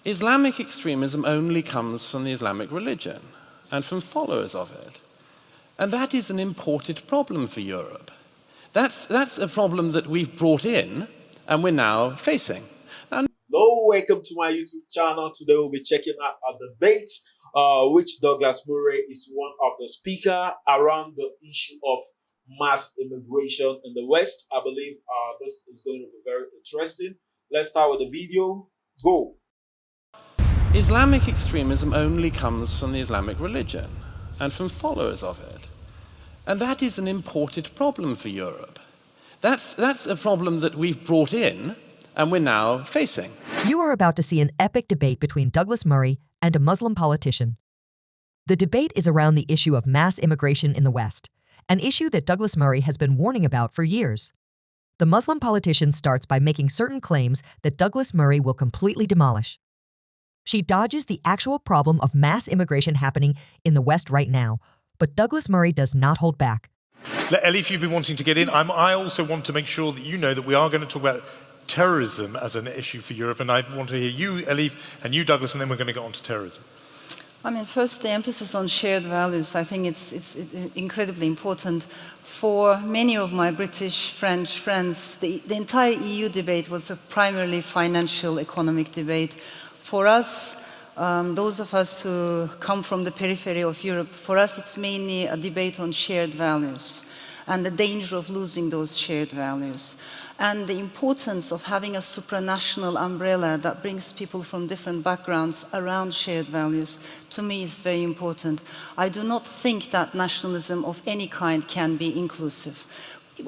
Islamic extremism only comes from the Islamic religion and from followers of it. And that is an imported problem for Europe. That's a problem that we've brought in and we're now facing. Hello, welcome to my YouTube channel. Today we'll be checking out a debate which Douglas Murray is one of the speakers around the issue of mass immigration in the West. I believe this is going to be very interesting. Let's start with the video. Go. Islamic extremism only comes from the Islamic religion and from followers of it. And that is an imported problem for Europe. That's a problem that we've brought in and we're now facing. You are about to see an epic debate between Douglas Murray and a Muslim politician. The debate is around the issue of mass immigration in the West, an issue that Douglas Murray has been warning about for years. The Muslim politician starts by making certain claims that Douglas Murray will completely demolish. She dodges the actual problem of mass immigration happening in the West right now, but Douglas Murray does not hold back. Elif, you've been wanting to get in. I also want to make sure that you know that we are going to talk about terrorism as an issue for Europe, and I want to hear you, Elif, and you, Douglas, and then we're going to get on to terrorism. I mean, first, the emphasis on shared values, I think it's incredibly important. For many of my British, French friends, the entire EU debate was a primarily financial, economic debate. For us, those of us who come from the periphery of Europe, for us it's mainly a debate on shared values and the danger of losing those shared values. And the importance of having a supranational umbrella that brings people from different backgrounds around shared values, to me, is very important. I do not think that nationalism of any kind can be inclusive.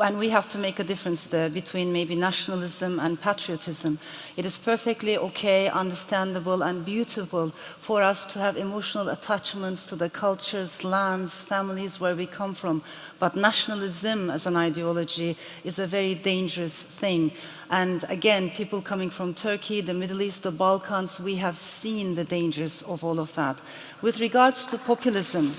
And we have to make a difference there between maybe nationalism and patriotism. It is perfectly okay, understandable, and beautiful for us to have emotional attachments to the cultures, lands, families where we come from. But nationalism as an ideology is a very dangerous thing. And again, people coming from Turkey, the Middle East, the Balkans, we have seen the dangers of all of that. With regards to populism,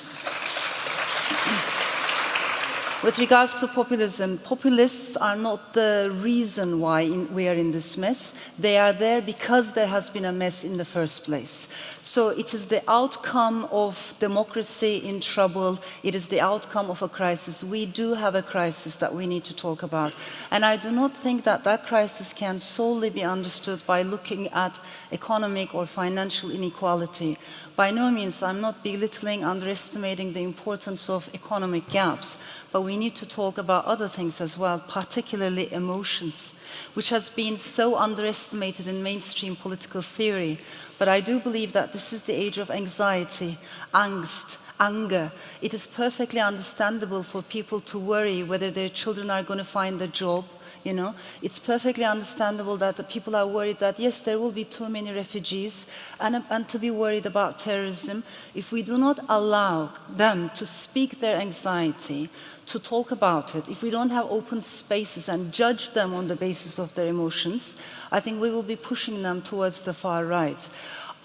populists are not the reason why we are in this mess. They are there because there has been a mess in the first place. So it is the outcome of democracy in trouble. It is the outcome of a crisis. We do have a crisis that we need to talk about. And I do not think that that crisis can solely be understood by looking at economic or financial inequality. By no means, I'm not belittling, underestimating the importance of economic gaps, but we need to talk about other things as well, particularly emotions, which has been so underestimated in mainstream political theory. But I do believe that this is the age of anxiety, angst, anger. It is perfectly understandable for people to worry whether their children are going to find a job. You know, it's perfectly understandable that the people are worried that, yes, there will be too many refugees, and to be worried about terrorism. If we do not allow them to speak their anxiety, to talk about it, if we don't have open spaces and judge them on the basis of their emotions, I think we will be pushing them towards the far right.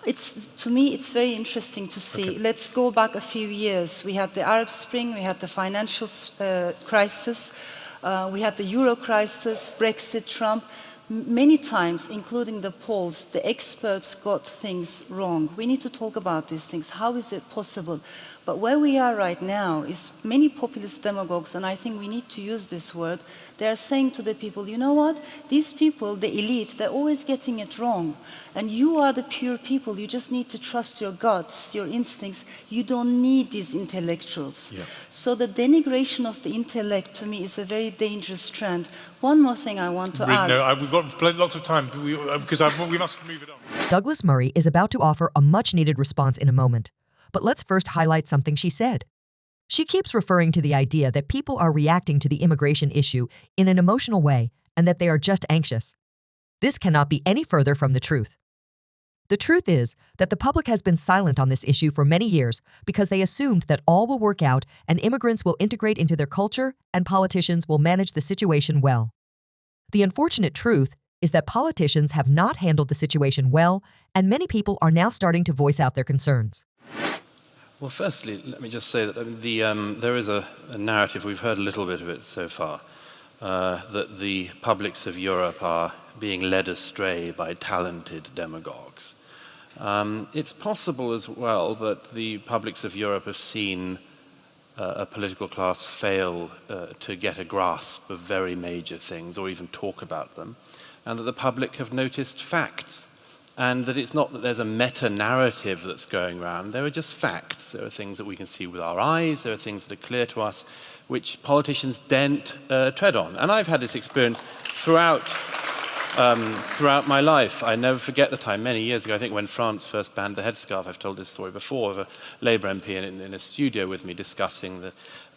To me, it's very interesting to see. Okay. Let's go back a few years. We had the Arab Spring, we had the financial crisis, we had the Euro crisis, Brexit, Trump. Many times, including the polls, the experts got things wrong. We need to talk about these things. How is it possible? But where we are right now is many populist demagogues, and I think we need to use this word, they are saying to the people, you know what? These people, the elite, they're always getting it wrong. And you are the pure people. You just need to trust your guts, your instincts. You don't need these intellectuals. Yeah. So the denigration of the intellect, to me, is a very dangerous trend. One more thing I want to add. No, we've got lots of time, because we must move it on. Douglas Murray is about to offer a much-needed response in a moment. But let's first highlight something she said. She keeps referring to the idea that people are reacting to the immigration issue in an emotional way and that they are just anxious. This cannot be any further from the truth. The truth is that the public has been silent on this issue for many years because they assumed that all will work out and immigrants will integrate into their culture and politicians will manage the situation well. The unfortunate truth is that politicians have not handled the situation well, and many people are now starting to voice out their concerns. Well, firstly, let me just say that there is a narrative, we've heard a little bit of it so far, that the publics of Europe are being led astray by talented demagogues. It's possible as well that the publics of Europe have seen a political class fail to get a grasp of very major things or even talk about them, and that the public have noticed facts, and that it's not that there's a meta-narrative that's going around. There are just facts. There are things that we can see with our eyes. There are things that are clear to us, which politicians daren't tread on. And I've had this experience throughout my life. I never forget the time, many years ago, I think when France first banned the headscarf. I've told this story before, of a Labour MP in a studio with me discussing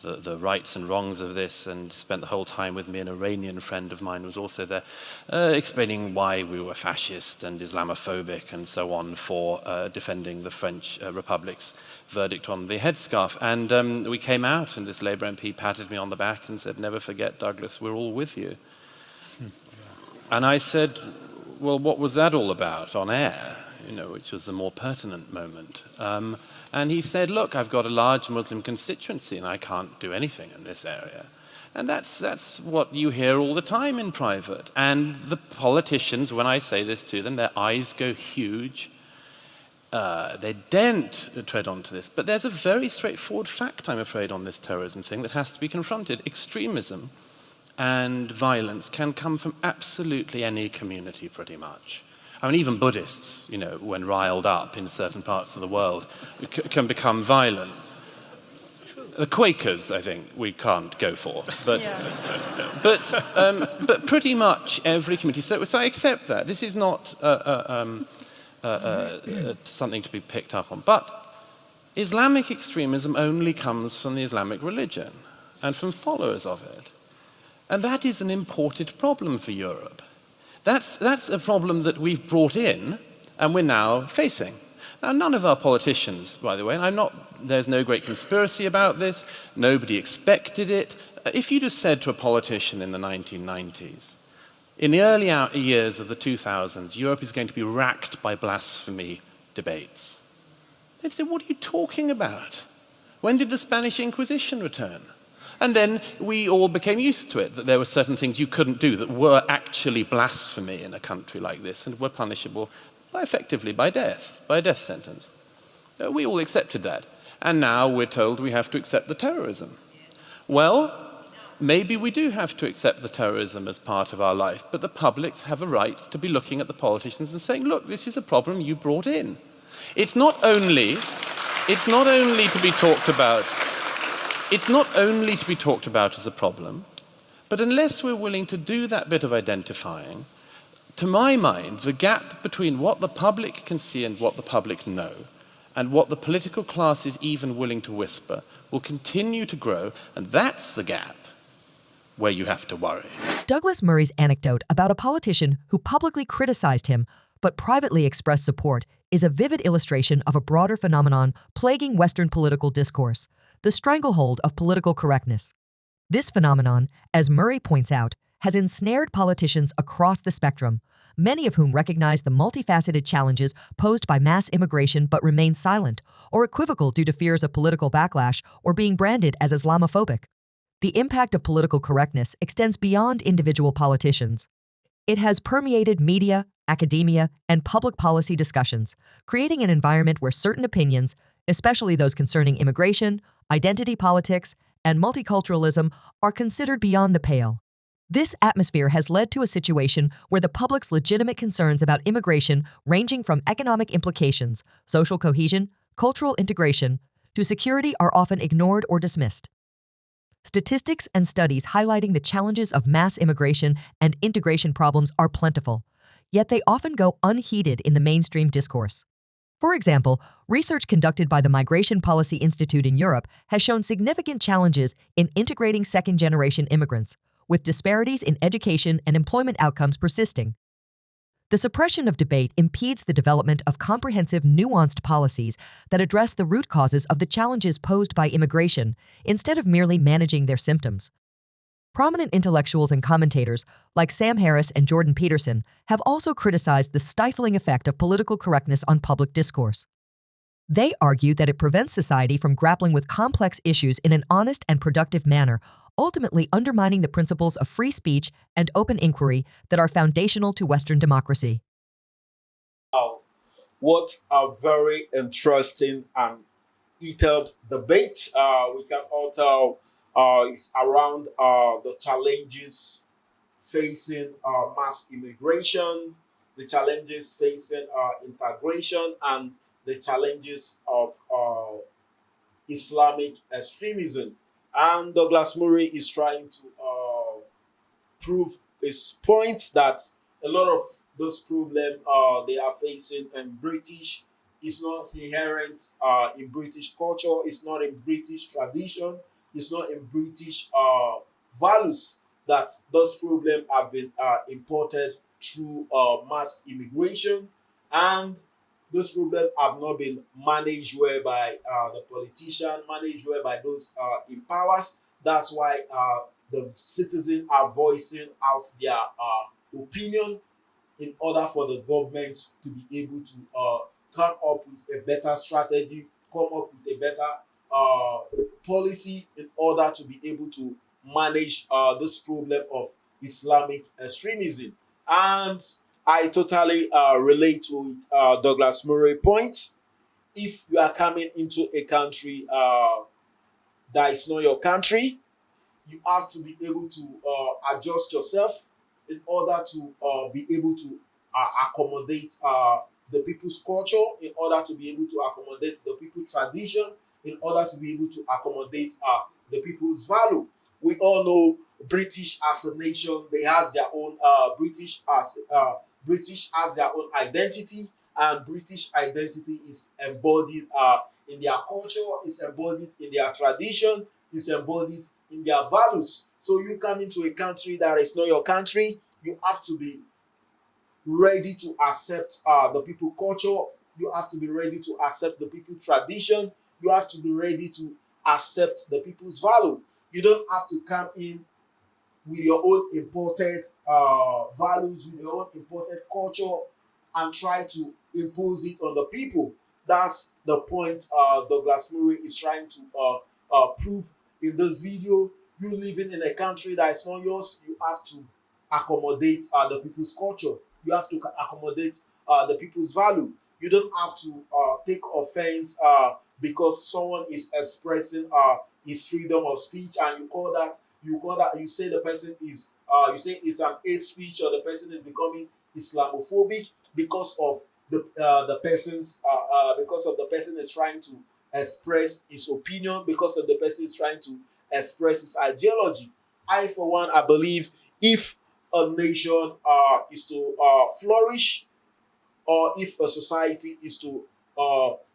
the rights and wrongs of this, and spent the whole time with me. An Iranian friend of mine was also there, explaining why we were fascist and Islamophobic and so on for defending the French Republic's verdict on the headscarf. And we came out, and this Labour MP patted me on the back and said, "Never forget, Douglas, we're all with you." And I said, "Well, what was that all about on air?" Which was the more pertinent moment. And he said, "Look, I've got a large Muslim constituency and I can't do anything in this area." And that's what you hear all the time in private. And the politicians, when I say this to them, their eyes go huge. They daren't tread onto this. But there's a very straightforward fact, I'm afraid, on this terrorism thing that has to be confronted. Extremism and violence can come from absolutely any community, pretty much. I mean, even Buddhists, when riled up in certain parts of the world, can become violent. The Quakers, I think, we can't go for, but but pretty much every community. So I accept that. This is not something to be picked up on. But Islamic extremism only comes from the Islamic religion and from followers of it. And that is an imported problem for Europe. That's a problem that we've brought in and we're now facing. Now, none of our politicians, by the way, and there's no great conspiracy about this, nobody expected it. If you'd have said to a politician in the 1990s, in the early years of the 2000s, Europe is going to be racked by blasphemy debates, they'd say, "What are you talking about? When did the Spanish Inquisition return?" And then we all became used to it, that there were certain things you couldn't do that were actually blasphemy in a country like this and were punishable effectively by death, by a death sentence. We all accepted that. And now we're told we have to accept the terrorism. Well, maybe we do have to accept the terrorism as part of our life, but the publics have a right to be looking at the politicians and saying, "Look, this is a problem you brought in." It's not only to be talked about. It's not only to be talked about as a problem, but unless we're willing to do that bit of identifying, to my mind, the gap between what the public can see and what the public know, and what the political class is even willing to whisper, will continue to grow, and that's the gap where you have to worry. Douglas Murray's anecdote about a politician who publicly criticized him but privately expressed support is a vivid illustration of a broader phenomenon plaguing Western political discourse: the stranglehold of political correctness. This phenomenon, as Murray points out, has ensnared politicians across the spectrum, many of whom recognize the multifaceted challenges posed by mass immigration but remain silent or equivocal due to fears of political backlash or being branded as Islamophobic. The impact of political correctness extends beyond individual politicians. It has permeated media, academia, and public policy discussions, creating an environment where certain opinions, especially those concerning immigration, identity politics, and multiculturalism, are considered beyond the pale. This atmosphere has led to a situation where the public's legitimate concerns about immigration, ranging from economic implications, social cohesion, cultural integration, to security, are often ignored or dismissed. Statistics and studies highlighting the challenges of mass immigration and integration problems are plentiful, yet they often go unheeded in the mainstream discourse. For example, research conducted by the Migration Policy Institute in Europe has shown significant challenges in integrating second-generation immigrants, with disparities in education and employment outcomes persisting. The suppression of debate impedes the development of comprehensive, nuanced policies that address the root causes of the challenges posed by immigration, instead of merely managing their symptoms. Prominent intellectuals and commentators, like Sam Harris and Jordan Peterson, have also criticized the stifling effect of political correctness on public discourse. They argue that it prevents society from grappling with complex issues in an honest and productive manner, ultimately undermining the principles of free speech and open inquiry that are foundational to Western democracy. what a very interesting and heated debate. We can all tell it's around the challenges facing mass immigration, the challenges facing integration, and the challenges of Islamic extremism. And Douglas Murray is trying to prove his point that a lot of those problems they are facing in British is not inherent in British culture, it's not in British tradition, it's not in British values, that those problems have been imported through mass immigration, and those problems have not been managed well by the politician, managed well by those in powers. That's why the citizens are voicing out their opinion in order for the government to be able to come up with a better strategy, come up with a better policy in order to be able to manage this problem of Islamic extremism. And I totally relate to it, Douglas Murray point. If you are coming into a country that is not your country, you have to be able to adjust yourself in order to be able to accommodate the people's culture, in order to be able to accommodate the people's tradition, in order to be able to accommodate the people's value. We all know British as a nation, they has their own British has their own identity, and British identity is embodied in their culture, is embodied in their tradition, is embodied in their values. So you come into a country that is not your country, you have to be ready to accept the people culture, you have to be ready to accept the people tradition, you have to be ready to accept the people's value. You don't have to come in with your own imported values, with your own imported culture, and try to impose it on the people. That's the point Douglas Murray is trying to prove in this video. You living in a country that is not yours, you have to accommodate the people's culture. You have to accommodate the people's value. You don't have to take offense because someone is expressing his freedom of speech, and you say the person is you say it's an hate speech, or the person is becoming Islamophobic because of the person is trying to express his opinion, because of the person is trying to express his ideology. I, for one, I believe if a nation is to flourish, or if a society is to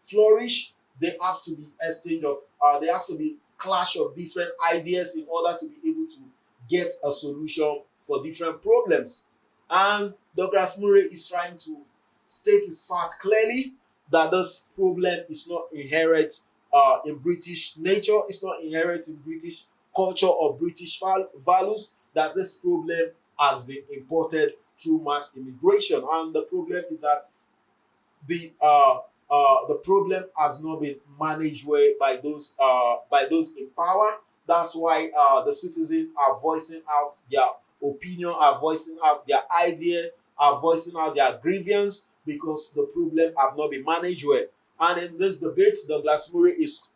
flourish, there has to be exchange of there has to be clash of different ideas in order to be able to get a solution for different problems. And Douglas Murray is trying to state his fact clearly that this problem is not inherent in British nature, it's not inherent in British culture or British values, that this problem has been imported through mass immigration. And the problem is that the problem has not been managed well by those in power. That's why the citizens are voicing out their opinion, are voicing out their idea, are voicing out their grievance, because the problem have not been managed well. And in this debate, Douglas Murray is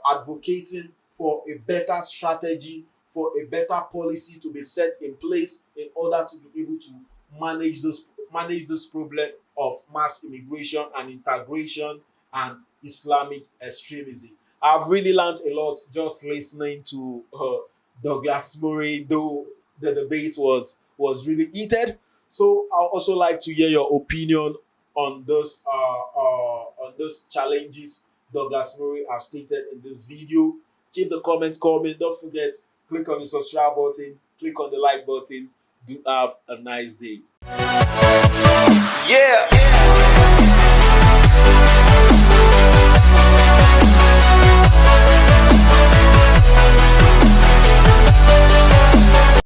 advocating for a better strategy, for a better policy to be set in place in order to be able to manage this problem of mass immigration and integration and Islamic extremism. I've really learned a lot just listening to Douglas Murray, though the debate was really heated. So I'd also like to hear your opinion on those challenges Douglas Murray have stated in this video. Keep the comments coming. Don't forget, click on the subscribe button, click on the like button. Do have a nice day. Yeah.